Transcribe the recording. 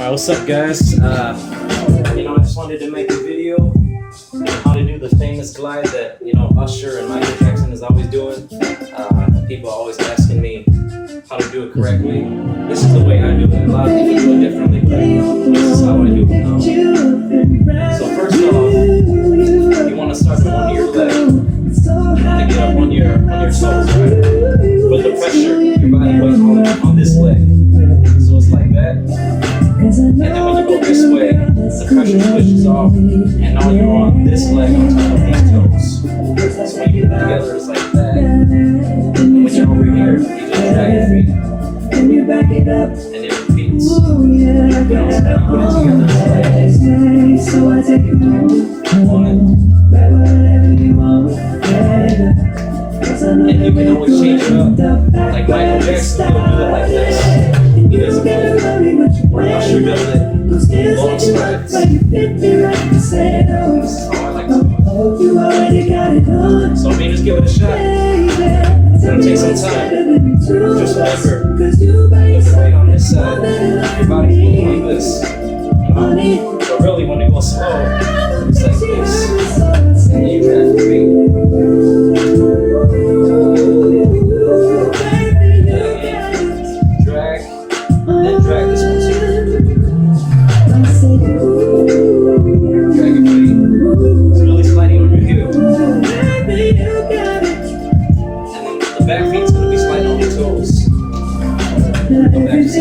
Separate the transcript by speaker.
Speaker 1: Alright, what's up guys? I just wanted to make a video on how to do the famous glide that, Usher and Michael Jackson is always doing. People are always asking me how to do it correctly. This is the way I do it. A lot of people do it differently, but this is how I do it now. So first off, you want to start with one of your legs. To get up on your toes, right? Put the pressure, your body weight on this leg. So it's like that. And then when you go this way, the pressure switches off, and now you're on this leg on top of these toes. So when you put it together, it's like that. And when you're over here, you just drag your feet, and it repeats. So when you put it together, it's like one. And you can always change it up. Like Michael Jackson, he'll do it like this. He doesn't do it. Usher does it long strides. That's how I like to do it. So just give it a shot. It's gonna take some time. Just remember, put your weight on this side. Your body's moving like this. But really, when it goes slow, it's like this. And then you drag your feet. Then drag this one too. Drag your feet. It's really sliding on your heel. And then the back feet's going to be sliding on your toes. Go back to